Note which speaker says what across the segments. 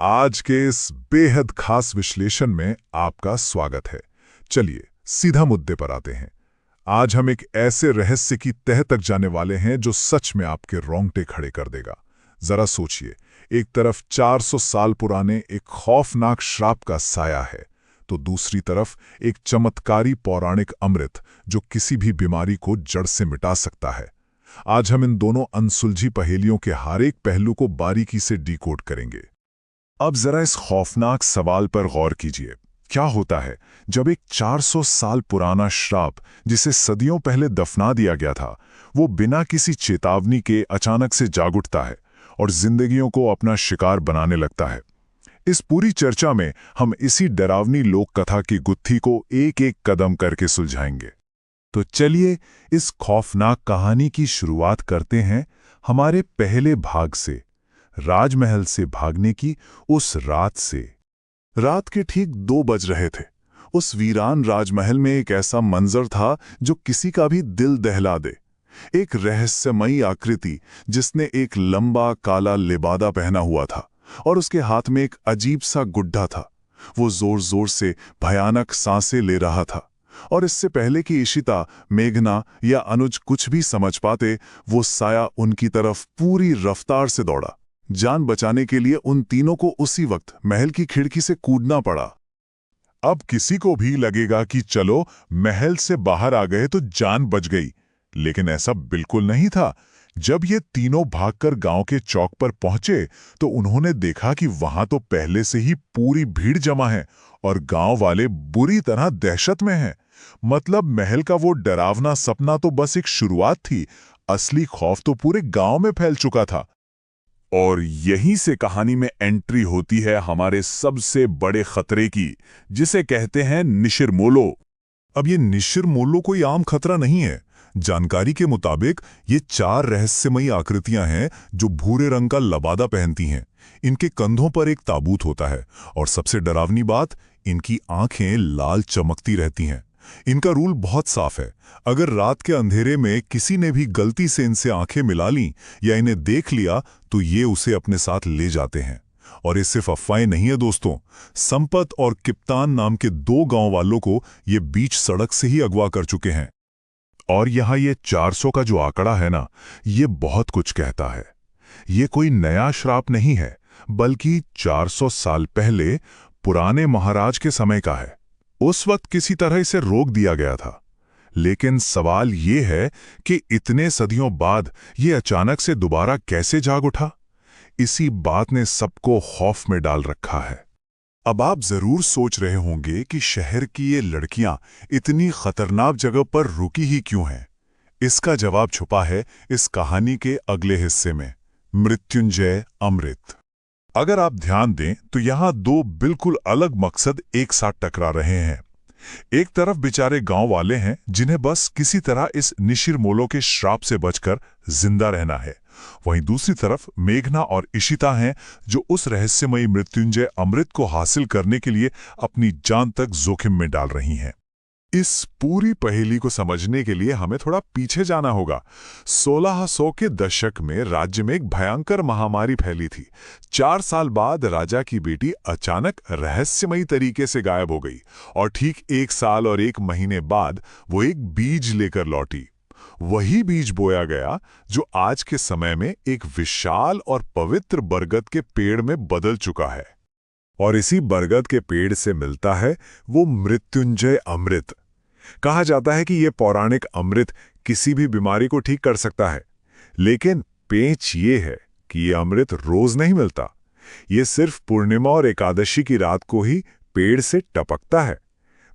Speaker 1: आज के इस बेहद खास विश्लेषण में आपका स्वागत है। चलिए सीधा मुद्दे पर आते हैं। आज हम एक ऐसे रहस्य की तह तक जाने वाले हैं जो सच में आपके रोंगटे खड़े कर देगा। जरा सोचिए, एक तरफ 400 साल पुराने एक खौफनाक श्राप का साया है, तो दूसरी तरफ एक चमत्कारी पौराणिक अमृत जो किसी भी बीमारी को जड़ से मिटा सकता है। आज हम इन दोनों अनसुलझी पहेलियों के हर एक पहलू को बारीकी से डिकोड करेंगे। अब जरा इस खौफनाक सवाल पर गौर कीजिए। क्या होता है जब एक 400 साल पुराना श्राप, जिसे सदियों पहले दफना दिया गया था, वो बिना किसी चेतावनी के अचानक से जाग उठता है और जिंदगियों को अपना शिकार बनाने लगता है? इस पूरी चर्चा में हम इसी डरावनी लोक कथा की गुत्थी को एक एक कदम करके सुलझाएंगे। तो चलिए इस खौफनाक कहानी की शुरुआत करते हैं हमारे पहले भाग से, राजमहल से भागने की उस रात से। रात के ठीक 2 बज रहे थे। उस वीरान राजमहल में एक ऐसा मंजर था जो किसी का भी दिल दहला दे। एक रहस्यमयी आकृति जिसने एक लंबा काला लिबादा पहना हुआ था और उसके हाथ में एक अजीब सा गुड्ढा था। वो जोर जोर से भयानक सांसें ले रहा था और इससे पहले कि इशिता, मेघना या अनुज कुछ भी समझ पाते, वो साया उनकी तरफ पूरी रफ्तार से दौड़ा। जान बचाने के लिए उन तीनों को उसी वक्त महल की खिड़की से कूदना पड़ा। अब किसी को भी लगेगा कि चलो महल से बाहर आ गए तो जान बच गई, लेकिन ऐसा बिल्कुल नहीं था। जब ये तीनों भागकर गांव के चौक पर पहुंचे तो उन्होंने देखा कि वहां तो पहले से ही पूरी भीड़ जमा है और गांव वाले बुरी तरह दहशत में हैं। मतलब महल का वो डरावना सपना तो बस एक शुरुआत थी, असली खौफ तो पूरे गांव में फैल चुका था। और यहीं से कहानी में एंट्री होती है हमारे सबसे बड़े खतरे की, जिसे कहते हैं निशिर-मोलो। अब ये निशिर-मोलो कोई आम खतरा नहीं है। जानकारी के मुताबिक ये 4 रहस्यमयी आकृतियां हैं जो भूरे रंग का लबादा पहनती हैं। इनके कंधों पर एक ताबूत होता है और सबसे डरावनी बात, इनकी आंखें लाल चमकती रहती हैं। इनका रूल बहुत साफ है। अगर रात के अंधेरे में किसी ने भी गलती से इनसे आंखें मिला लीं या इन्हें देख लिया तो ये उसे अपने साथ ले जाते हैं। और ये सिर्फ अफवाहें नहीं है दोस्तों। संपत और किप्तान नाम के 2 गांव वालों को ये बीच सड़क से ही अगवा कर चुके हैं। और यहाँ ये 400 का जो आंकड़ा है ना, ये बहुत कुछ कहता है। ये कोई नया श्राप नहीं है, बल्कि 400 साल पहले पुराने महाराज के समय का है। उस वक्त किसी तरह इसे रोक दिया गया था। लेकिन सवाल ये है कि इतने सदियों बाद ये अचानक से दोबारा कैसे जाग उठा? इसी बात ने सबको खौफ में डाल रखा है। अब आप जरूर सोच रहे होंगे कि शहर की ये लड़कियां इतनी खतरनाक जगह पर रुकी ही क्यों हैं? इसका जवाब छुपा है इस कहानी के अगले हिस्से में, मृत्युंजय अमृत। अगर आप ध्यान दें तो यहां 2 बिल्कुल अलग मकसद एक साथ टकरा रहे हैं। एक तरफ बेचारे गांव वाले हैं जिन्हें बस किसी तरह इस निशिर-मोलो के श्राप से बचकर जिंदा रहना है। वहीं दूसरी तरफ मेघना और इशिता हैं जो उस रहस्यमयी मृत्युंजय अमृत को हासिल करने के लिए अपनी जान तक जोखिम में डाल रही हैं। इस पूरी पहेली को समझने के लिए हमें थोड़ा पीछे जाना होगा। 1600 के दशक में राज्य में एक भयंकर महामारी फैली थी। 4 साल बाद राजा की बेटी अचानक रहस्यमयी तरीके से गायब हो गई और ठीक 1 साल और 1 महीने बाद वो एक बीज लेकर लौटी। वही बीज बोया गया जो आज के समय में एक विशाल और पवित्र बरगद के पेड़ में बदल चुका है। और इसी बरगद के पेड़ से मिलता है वो मृत्युंजय अमृत। कहा जाता है कि ये पौराणिक अमृत किसी भी बीमारी को ठीक कर सकता है। लेकिन पेच ये है कि ये अमृत रोज नहीं मिलता। ये सिर्फ पूर्णिमा और एकादशी की रात को ही पेड़ से टपकता है।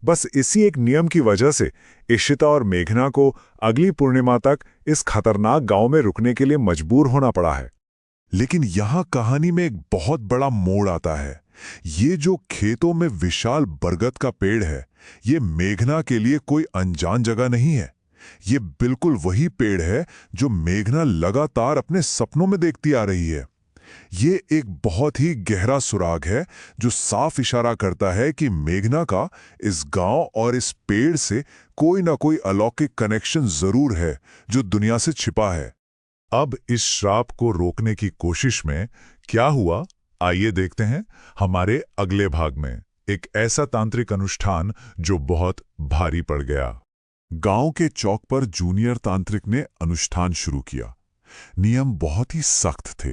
Speaker 1: बस इसी एक नियम की वजह से इशिता और मेघना को अगली पूर्णिमा तक इस खतरनाक गांव में रुकने के लिए मजबूर होना पड़ा है। लेकिन यहां कहानी में एक बहुत बड़ा मोड़ आता है। ये जो खेतों में विशाल बरगद का पेड़ है, ये मेघना के लिए कोई अनजान जगह नहीं है। ये बिल्कुल वही पेड़ है जो मेघना लगातार अपने सपनों में देखती आ रही है। ये एक बहुत ही गहरा सुराग है जो साफ इशारा करता है कि मेघना का इस गांव और इस पेड़ से कोई ना कोई अलौकिक कनेक्शन जरूर है जो दुनिया से छिपा है। अब इस श्राप को रोकने की कोशिश में क्या हुआ, आइए देखते हैं हमारे अगले भाग में एक ऐसा तांत्रिक अनुष्ठान जो बहुत भारी पड़ गया। गांव के चौक पर जूनियर तांत्रिक ने अनुष्ठान शुरू किया। नियम बहुत ही सख्त थे।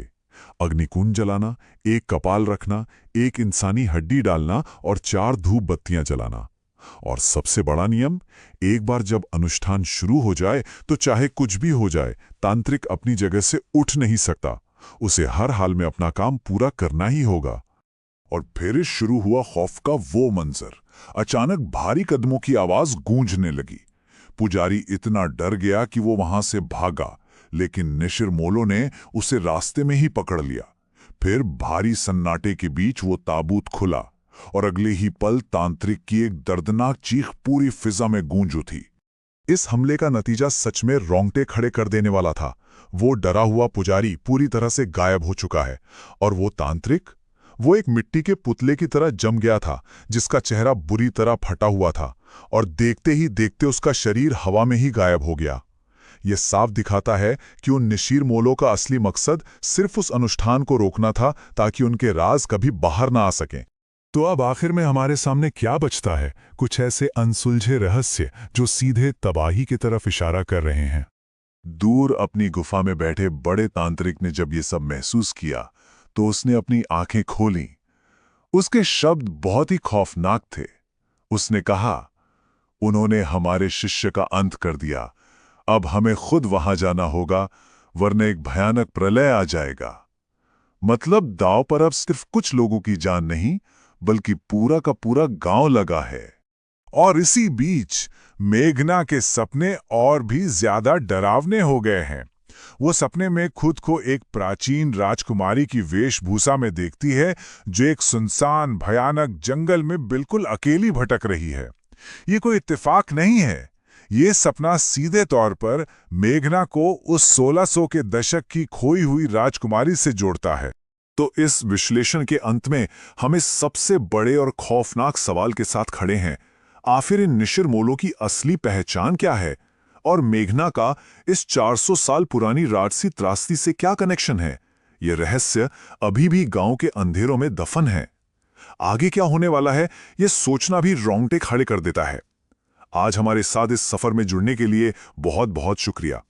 Speaker 1: अग्निकुंड जलाना, एक कपाल रखना, एक इंसानी हड्डी डालना और 4 धूप बत्तियां जलाना। और सबसे बड़ा नियम, एक बार जब अनुष्ठान शुरू हो जाए तो चाहे कुछ भी हो जाए, तांत्रिक अपनी जगह से उठ नहीं सकता। उसे हर हाल में अपना काम पूरा करना ही होगा। और फिर शुरू हुआ खौफ का वो मंजर। अचानक भारी कदमों की आवाज गूंजने लगी। पुजारी इतना डर गया कि वो वहां से भागा, लेकिन निशिर मोलो ने उसे रास्ते में ही पकड़ लिया। फिर भारी सन्नाटे के बीच वो ताबूत खुला और अगले ही पल तांत्रिक की एक दर्दनाक चीख पूरी फिजा में गूंज उठी। इस हमले का नतीजा सच में रोंगटे खड़े कर देने वाला था। वो डरा हुआ पुजारी पूरी तरह से गायब हो चुका है और वो तांत्रिक, वो एक मिट्टी के पुतले की तरह जम गया था, जिसका चेहरा बुरी तरह फटा हुआ था और देखते ही देखते उसका शरीर हवा में ही गायब हो गया। यह साफ दिखाता है कि उन निशीर मोलो का असली मकसद सिर्फ उस अनुष्ठान को रोकना था ताकि उनके राज कभी बाहर ना आ सकें। तो अब आखिर में हमारे सामने क्या बचता है? कुछ ऐसे अनसुलझे रहस्य जो सीधे तबाही की तरफ इशारा कर रहे हैं। दूर अपनी गुफा में बैठे बड़े तांत्रिक ने जब ये सब महसूस किया तो उसने अपनी आंखें खोलीं। उसके शब्द बहुत ही खौफनाक थे। उसने कहा, उन्होंने हमारे शिष्य का अंत कर दिया। अब हमें खुद वहां जाना होगा, वरना एक भयानक प्रलय आ जाएगा। मतलब दांव पर अब सिर्फ कुछ लोगों की जान नहीं, बल्कि पूरा का पूरा गांव लगा है। और इसी बीच मेघना के सपने और भी ज्यादा डरावने हो गए हैं। वो सपने में खुद को एक प्राचीन राजकुमारी की वेशभूषा में देखती है, जो एक सुनसान भयानक जंगल में बिल्कुल अकेली भटक रही है। ये कोई इत्तेफाक नहीं है। ये सपना सीधे तौर पर मेघना को उस 1600 के दशक की खोई हुई राजकुमारी से जोड़ता है। तो इस विश्लेषण के अंत में हम इस सबसे बड़े और खौफनाक सवाल के साथ खड़े हैं। आखिर इन निशिर मोलो की असली पहचान क्या है? और मेघना का इस 400 साल पुरानी राजसी त्रासदी से क्या कनेक्शन है? ये रहस्य अभी भी गांव के अंधेरों में दफन है। आगे क्या होने वाला है, ये सोचना भी रोंगटे खड़े कर देता है। आज हमारे साथ इस सफर में जुड़ने के लिए बहुत बहुत शुक्रिया।